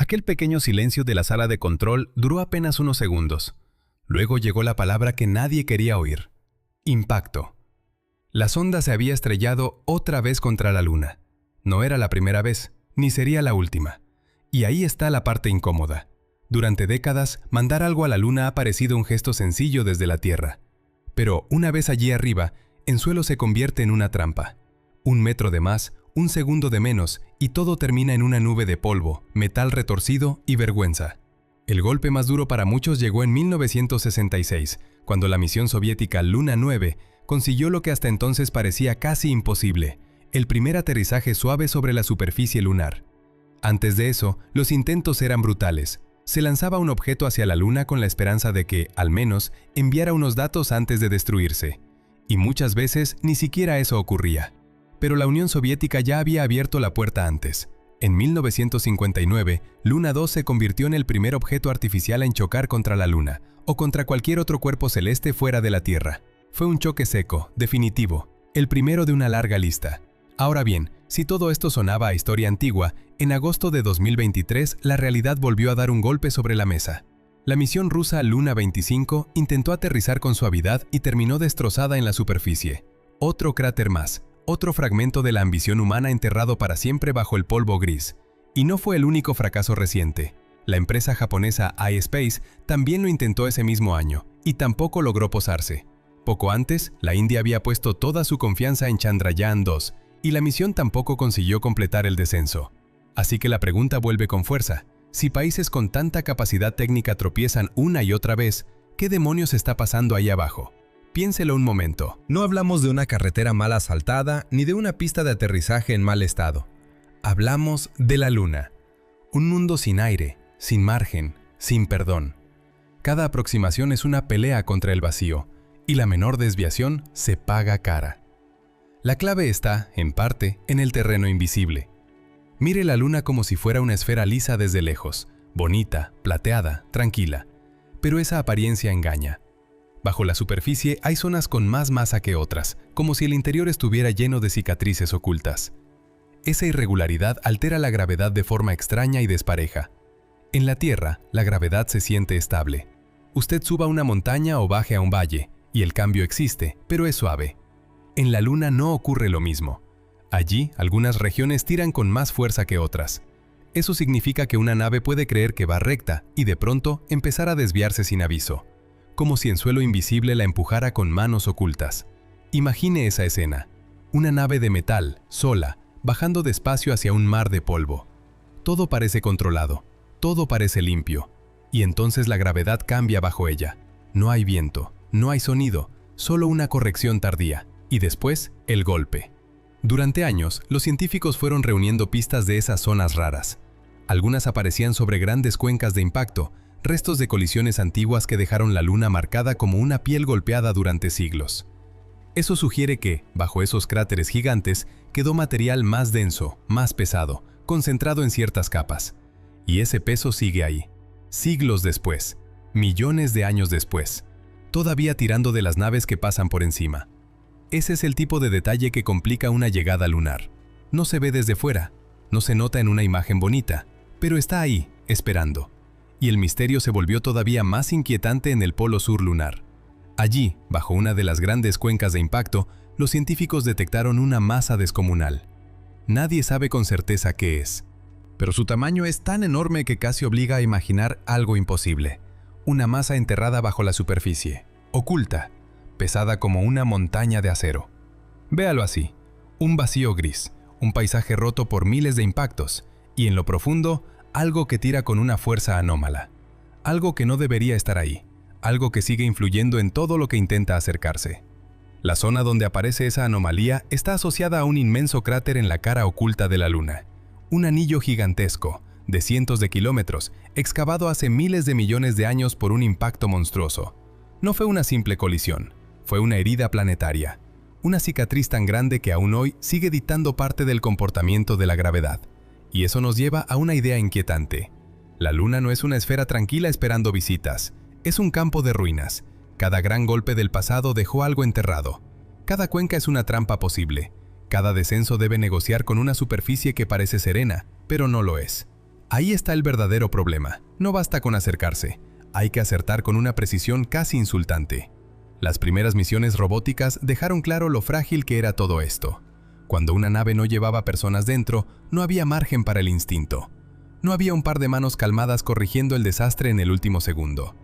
Aquel pequeño silencio de la sala de control duró apenas unos segundos. Luego llegó la palabra que nadie quería oír. Impacto. La sonda se había estrellado otra vez contra la Luna. No era la primera vez, ni sería la última. Y ahí está la parte incómoda. Durante décadas, mandar algo a la Luna ha parecido un gesto sencillo desde la Tierra. Pero una vez allí arriba, el suelo se convierte en una trampa. 1 metro de más, 1 segundo de menos, y todo termina en una nube de polvo, metal retorcido y vergüenza. El golpe más duro para muchos llegó en 1966, cuando la misión soviética Luna 9 consiguió lo que hasta entonces parecía casi imposible: el primer aterrizaje suave sobre la superficie lunar. Antes de eso, los intentos eran brutales. Se lanzaba un objeto hacia la Luna con la esperanza de que, al menos, enviara unos datos antes de destruirse. Y muchas veces ni siquiera eso ocurría. Pero la Unión Soviética ya había abierto la puerta antes. En 1959, Luna 2 se convirtió en el primer objeto artificial en chocar contra la Luna, o contra cualquier otro cuerpo celeste fuera de la Tierra. Fue un choque seco, definitivo, el primero de una larga lista. Ahora bien, si todo esto sonaba a historia antigua, en agosto de 2023 la realidad volvió a dar un golpe sobre la mesa. La misión rusa Luna 25 intentó aterrizar con suavidad y terminó destrozada en la superficie. Otro cráter más, otro fragmento de la ambición humana enterrado para siempre bajo el polvo gris. Y no fue el único fracaso reciente. La empresa japonesa iSpace también lo intentó ese mismo año, y tampoco logró posarse. Poco antes, la India había puesto toda su confianza en Chandrayaan 2, y la misión tampoco consiguió completar el descenso. Así que la pregunta vuelve con fuerza. Si países con tanta capacidad técnica tropiezan una y otra vez, ¿qué demonios está pasando ahí abajo? Piénselo un momento. No hablamos de una carretera mal asfaltada ni de una pista de aterrizaje en mal estado. Hablamos de la Luna. Un mundo sin aire, sin margen, sin perdón. Cada aproximación es una pelea contra el vacío, y la menor desviación se paga cara. La clave está, en parte, en el terreno invisible. Mire la Luna como si fuera una esfera lisa desde lejos, bonita, plateada, tranquila. Pero esa apariencia engaña. Bajo la superficie hay zonas con más masa que otras, como si el interior estuviera lleno de cicatrices ocultas. Esa irregularidad altera la gravedad de forma extraña y despareja. En la Tierra, la gravedad se siente estable. Usted suba una montaña o baje a un valle, y el cambio existe, pero es suave. En la Luna no ocurre lo mismo. Allí, algunas regiones tiran con más fuerza que otras. Eso significa que una nave puede creer que va recta y de pronto empezar a desviarse sin aviso, como si en suelo invisible la empujara con manos ocultas. Imagine esa escena. Una nave de metal, sola, bajando despacio hacia un mar de polvo. Todo parece controlado, todo parece limpio, y entonces la gravedad cambia bajo ella. No hay viento, no hay sonido, solo una corrección tardía. Y después, el golpe. Durante años, los científicos fueron reuniendo pistas de esas zonas raras. Algunas aparecían sobre grandes cuencas de impacto, restos de colisiones antiguas que dejaron la Luna marcada como una piel golpeada durante siglos. Eso sugiere que, bajo esos cráteres gigantes, quedó material más denso, más pesado, concentrado en ciertas capas. Y ese peso sigue ahí. Siglos después, millones de años después, todavía tirando de las naves que pasan por encima. Ese es el tipo de detalle que complica una llegada lunar. No se ve desde fuera, no se nota en una imagen bonita, pero está ahí, esperando. Y el misterio se volvió todavía más inquietante en el polo sur lunar. Allí, bajo una de las grandes cuencas de impacto, los científicos detectaron una masa descomunal. Nadie sabe con certeza qué es. Pero su tamaño es tan enorme que casi obliga a imaginar algo imposible. Una masa enterrada bajo la superficie, oculta, pesada como una montaña de acero. Véalo así, un vacío gris, un paisaje roto por miles de impactos, y en lo profundo, algo que tira con una fuerza anómala. Algo que no debería estar ahí, algo que sigue influyendo en todo lo que intenta acercarse. La zona donde aparece esa anomalía está asociada a un inmenso cráter en la cara oculta de la Luna. Un anillo gigantesco, de cientos de kilómetros, excavado hace miles de millones de años por un impacto monstruoso. No fue una simple colisión. Fue una herida planetaria, una cicatriz tan grande que aún hoy sigue dictando parte del comportamiento de la gravedad. Y eso nos lleva a una idea inquietante. La Luna no es una esfera tranquila esperando visitas, es un campo de ruinas. Cada gran golpe del pasado dejó algo enterrado. Cada cuenca es una trampa posible. Cada descenso debe negociar con una superficie que parece serena, pero no lo es. Ahí está el verdadero problema. No basta con acercarse. Hay que acertar con una precisión casi insultante. Las primeras misiones robóticas dejaron claro lo frágil que era todo esto. Cuando una nave no llevaba personas dentro, no había margen para el instinto. No había un par de manos calmadas corrigiendo el desastre en el último segundo.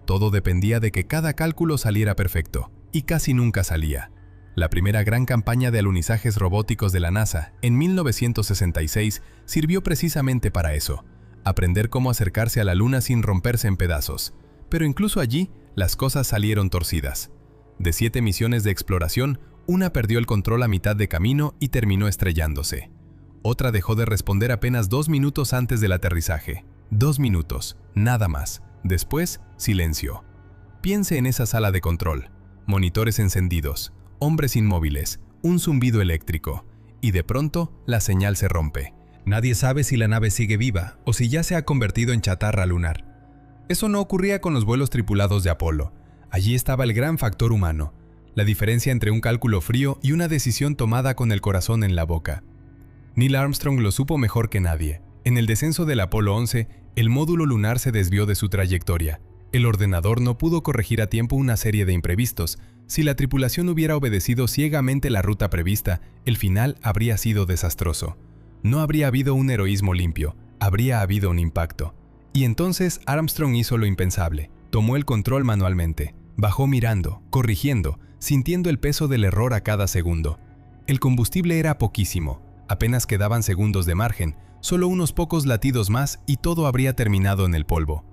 Todo dependía de que cada cálculo saliera perfecto, y casi nunca salía. La primera gran campaña de alunizajes robóticos de la NASA, en 1966, sirvió precisamente para eso, aprender cómo acercarse a la Luna sin romperse en pedazos. Pero incluso allí, las cosas salieron torcidas. De 7 misiones de exploración, una perdió el control a mitad de camino y terminó estrellándose. Otra dejó de responder apenas 2 minutos antes del aterrizaje. 2 minutos, nada más. Después, silencio. Piense en esa sala de control. Monitores encendidos, hombres inmóviles, un zumbido eléctrico. Y de pronto, la señal se rompe. Nadie sabe si la nave sigue viva o si ya se ha convertido en chatarra lunar. Eso no ocurría con los vuelos tripulados de Apolo. Allí estaba el gran factor humano, la diferencia entre un cálculo frío y una decisión tomada con el corazón en la boca. Neil Armstrong lo supo mejor que nadie. En el descenso del Apolo 11, el módulo lunar se desvió de su trayectoria. El ordenador no pudo corregir a tiempo una serie de imprevistos. Si la tripulación hubiera obedecido ciegamente la ruta prevista, el final habría sido desastroso. No habría habido un heroísmo limpio, habría habido un impacto. Y entonces Armstrong hizo lo impensable. Tomó el control manualmente. Bajó mirando, corrigiendo, sintiendo el peso del error a cada segundo. El combustible era poquísimo. Apenas quedaban segundos de margen, solo unos pocos latidos más y todo habría terminado en el polvo.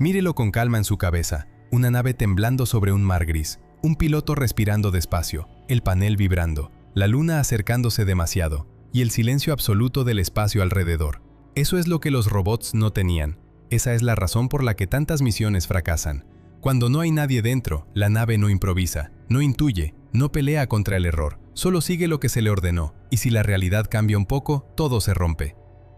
Mírelo con calma en su cabeza. Una nave temblando sobre un mar gris. Un piloto respirando despacio. El panel vibrando. La luna acercándose demasiado. Y el silencio absoluto del espacio alrededor. Eso es lo que los robots no tenían. Esa es la razón por la que tantas misiones fracasan. Cuando no hay nadie dentro, la nave no improvisa, no intuye, no pelea contra el error, solo sigue lo que se le ordenó, y si la realidad cambia un poco, todo se rompe.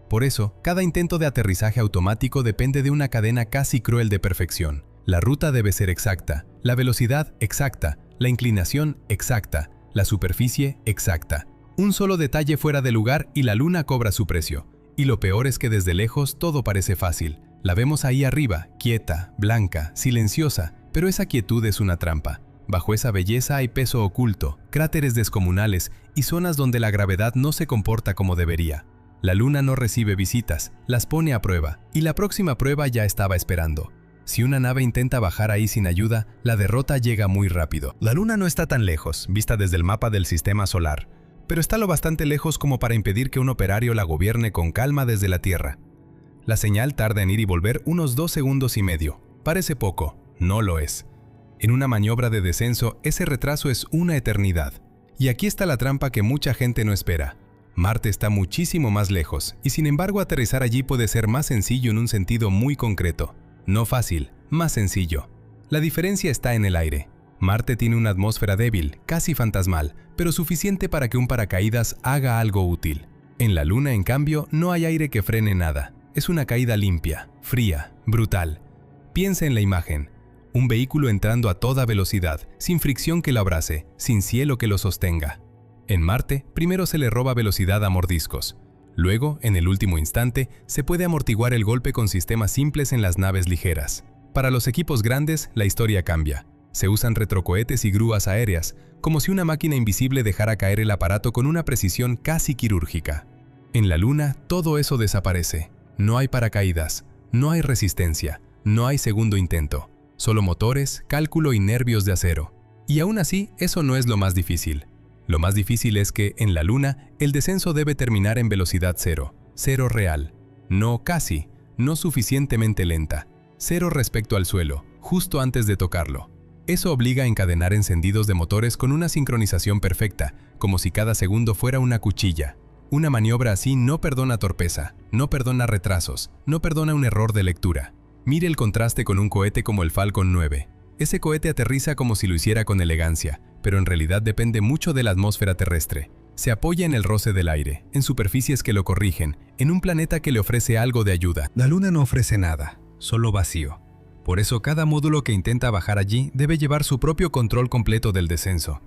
Por eso, cada intento de aterrizaje automático depende de una cadena casi cruel de perfección. La ruta debe ser exacta, la velocidad exacta, la inclinación exacta, la superficie exacta. Un solo detalle fuera de lugar y la luna cobra su precio. Y lo peor es que desde lejos todo parece fácil. La vemos ahí arriba, quieta, blanca, silenciosa, pero esa quietud es una trampa. Bajo esa belleza hay peso oculto, cráteres descomunales y zonas donde la gravedad no se comporta como debería. La luna no recibe visitas, las pone a prueba, y la próxima prueba ya estaba esperando. Si una nave intenta bajar ahí sin ayuda, la derrota llega muy rápido. La luna no está tan lejos, vista desde el mapa del sistema solar, pero está lo bastante lejos como para impedir que un operario la gobierne con calma desde la Tierra. La señal tarda en ir y volver unos 2 segundos y medio. Parece poco, no lo es. En una maniobra de descenso, ese retraso es una eternidad. Y aquí está la trampa que mucha gente no espera. Marte está muchísimo más lejos, y sin embargo aterrizar allí puede ser más sencillo en un sentido muy concreto. No fácil, más sencillo. La diferencia está en el aire. Marte tiene una atmósfera débil, casi fantasmal, pero suficiente para que un paracaídas haga algo útil. En la Luna, en cambio, no hay aire que frene nada. Es una caída limpia, fría, brutal. Piensa en la imagen. Un vehículo entrando a toda velocidad, sin fricción que lo abrace, sin cielo que lo sostenga. En Marte, primero se le roba velocidad a mordiscos. Luego, en el último instante, se puede amortiguar el golpe con sistemas simples en las naves ligeras. Para los equipos grandes, la historia cambia. Se usan retrocohetes y grúas aéreas, como si una máquina invisible dejara caer el aparato con una precisión casi quirúrgica. En la Luna, todo eso desaparece. No hay paracaídas, no hay resistencia, no hay segundo intento. Solo motores, cálculo y nervios de acero. Y aún así, eso no es lo más difícil. Lo más difícil es que, en la Luna, el descenso debe terminar en velocidad cero. Cero real. No casi, no suficientemente lenta. Cero respecto al suelo, justo antes de tocarlo. Eso obliga a encadenar encendidos de motores con una sincronización perfecta, como si cada segundo fuera una cuchilla. Una maniobra así no perdona torpeza, no perdona retrasos, no perdona un error de lectura. Mire el contraste con un cohete como el Falcon 9. Ese cohete aterriza como si lo hiciera con elegancia, pero en realidad depende mucho de la atmósfera terrestre. Se apoya en el roce del aire, en superficies que lo corrigen, en un planeta que le ofrece algo de ayuda. La Luna no ofrece nada, solo vacío. Por eso cada módulo que intenta bajar allí debe llevar su propio control completo del descenso.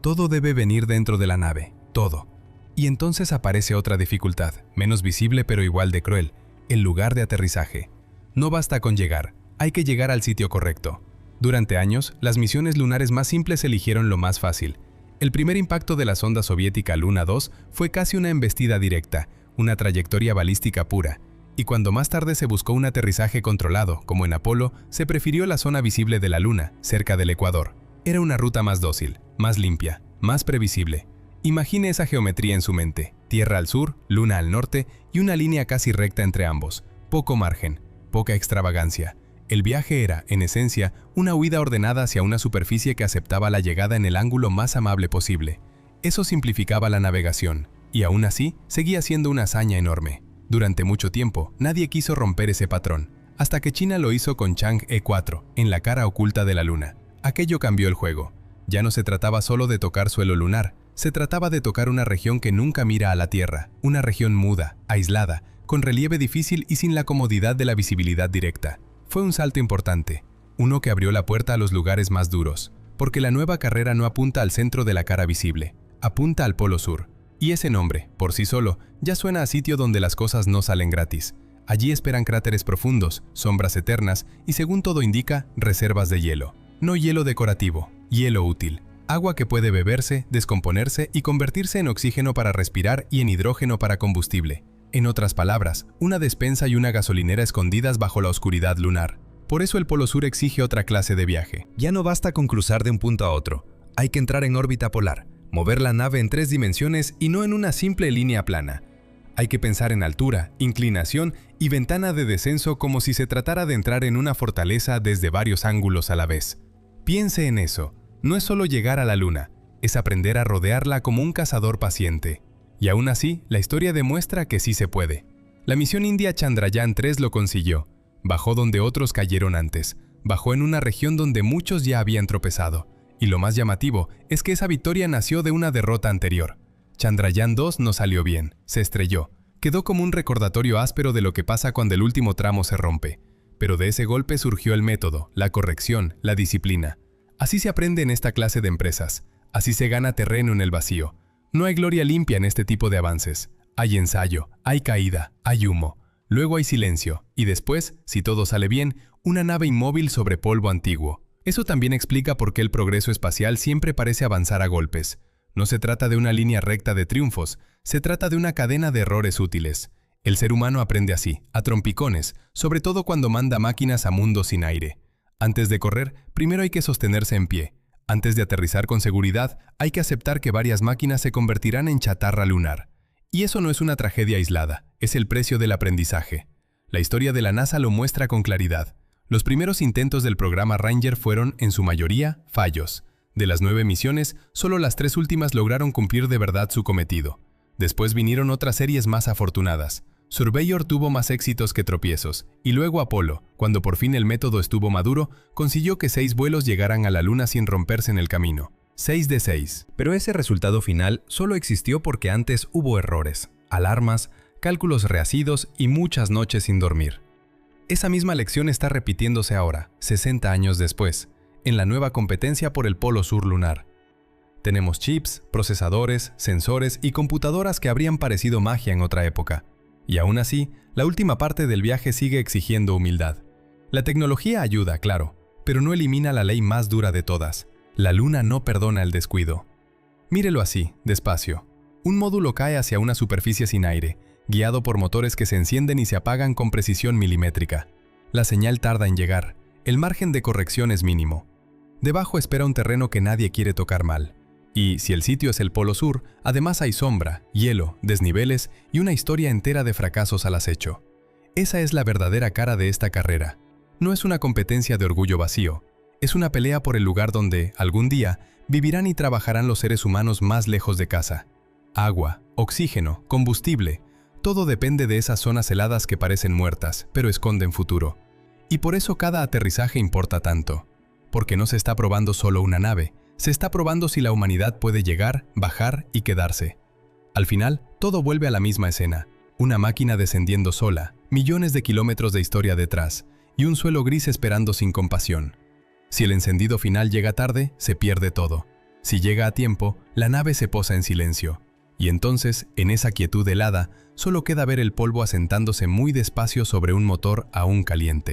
Todo debe venir dentro de la nave, todo. Y entonces aparece otra dificultad, menos visible pero igual de cruel. el lugar de aterrizaje. No basta con llegar, hay que llegar al sitio correcto. Durante años, las misiones lunares más simples eligieron lo más fácil. El primer impacto de la sonda soviética Luna 2 fue casi una embestida directa, una trayectoria balística pura. Y cuando más tarde se buscó un aterrizaje controlado, como en Apolo, se prefirió la zona visible de la Luna, cerca del Ecuador. Era una ruta más dócil, más limpia, más previsible. Imagine esa geometría en su mente: Tierra al sur, Luna al norte y una línea casi recta entre ambos. Poco margen, poca extravagancia. El viaje era, en esencia, una huida ordenada hacia una superficie que aceptaba la llegada en el ángulo más amable posible. Eso simplificaba la navegación, y aún así, seguía siendo una hazaña enorme. Durante mucho tiempo, nadie quiso romper ese patrón, hasta que China lo hizo con Chang'e 4, en la cara oculta de la Luna. Aquello cambió el juego. Ya no se trataba solo de tocar suelo lunar, se trataba de tocar una región que nunca mira a la Tierra, una región muda, aislada, con relieve difícil y sin la comodidad de la visibilidad directa. Fue un salto importante, uno que abrió la puerta a los lugares más duros, porque la nueva carrera no apunta al centro de la cara visible, apunta al Polo Sur. Y ese nombre, por sí solo, ya suena a sitio donde las cosas no salen gratis. Allí esperan cráteres profundos, sombras eternas y, según todo indica, reservas de hielo. No hielo decorativo, hielo útil. Agua que puede beberse, descomponerse y convertirse en oxígeno para respirar y en hidrógeno para combustible. En otras palabras, una despensa y una gasolinera escondidas bajo la oscuridad lunar. Por eso el Polo Sur exige otra clase de viaje. Ya no basta con cruzar de un punto a otro. Hay que entrar en órbita polar, mover la nave en 3 dimensiones y no en una simple línea plana. Hay que pensar en altura, inclinación y ventana de descenso como si se tratara de entrar en una fortaleza desde varios ángulos a la vez. Piense en eso. No es solo llegar a la Luna, es aprender a rodearla como un cazador paciente. Y aún así, la historia demuestra que sí se puede. La misión india Chandrayaan-3 lo consiguió. Bajó donde otros cayeron antes. Bajó en una región donde muchos ya habían tropezado. Y lo más llamativo es que esa victoria nació de una derrota anterior. Chandrayaan-2 no salió bien, se estrelló. Quedó como un recordatorio áspero de lo que pasa cuando el último tramo se rompe. Pero de ese golpe surgió el método, la corrección, la disciplina. Así se aprende en esta clase de empresas. Así se gana terreno en el vacío. No hay gloria limpia en este tipo de avances. Hay ensayo, hay caída, hay humo. Luego hay silencio. Y después, si todo sale bien, una nave inmóvil sobre polvo antiguo. Eso también explica por qué el progreso espacial siempre parece avanzar a golpes. No se trata de una línea recta de triunfos, se trata de una cadena de errores útiles. El ser humano aprende así, a trompicones, sobre todo cuando manda máquinas a mundos sin aire. Antes de correr, primero hay que sostenerse en pie. Antes de aterrizar con seguridad, hay que aceptar que varias máquinas se convertirán en chatarra lunar. Y eso no es una tragedia aislada, es el precio del aprendizaje. La historia de la NASA lo muestra con claridad. Los primeros intentos del programa Ranger fueron, en su mayoría, fallos. De las 9 misiones, solo las 3 últimas lograron cumplir de verdad su cometido. Después vinieron otras series más afortunadas. Surveyor tuvo más éxitos que tropiezos, y luego Apolo, cuando por fin el método estuvo maduro, consiguió que 6 vuelos llegaran a la Luna sin romperse en el camino. 6 de 6. Pero ese resultado final solo existió porque antes hubo errores, alarmas, cálculos rehacidos y muchas noches sin dormir. Esa misma lección está repitiéndose ahora, 60 años después, en la nueva competencia por el Polo Sur lunar. Tenemos chips, procesadores, sensores y computadoras que habrían parecido magia en otra época. Y aún así, la última parte del viaje sigue exigiendo humildad. La tecnología ayuda, claro, pero no elimina la ley más dura de todas. La Luna no perdona el descuido. Mírelo así, despacio. Un módulo cae hacia una superficie sin aire, guiado por motores que se encienden y se apagan con precisión milimétrica. La señal tarda en llegar, el margen de corrección es mínimo. Debajo espera un terreno que nadie quiere tocar mal. Y, si el sitio es el Polo Sur, además hay sombra, hielo, desniveles y una historia entera de fracasos al acecho. Esa es la verdadera cara de esta carrera. No es una competencia de orgullo vacío, es una pelea por el lugar donde, algún día, vivirán y trabajarán los seres humanos más lejos de casa. Agua, oxígeno, combustible, todo depende de esas zonas heladas que parecen muertas, pero esconden futuro. Y por eso cada aterrizaje importa tanto. Porque no se está probando solo una nave, se está probando si la humanidad puede llegar, bajar y quedarse. Al final, todo vuelve a la misma escena. Una máquina descendiendo sola, millones de kilómetros de historia detrás, y un suelo gris esperando sin compasión. Si el encendido final llega tarde, se pierde todo. Si llega a tiempo, la nave se posa en silencio. Y entonces, en esa quietud helada, solo queda ver el polvo asentándose muy despacio sobre un motor aún caliente.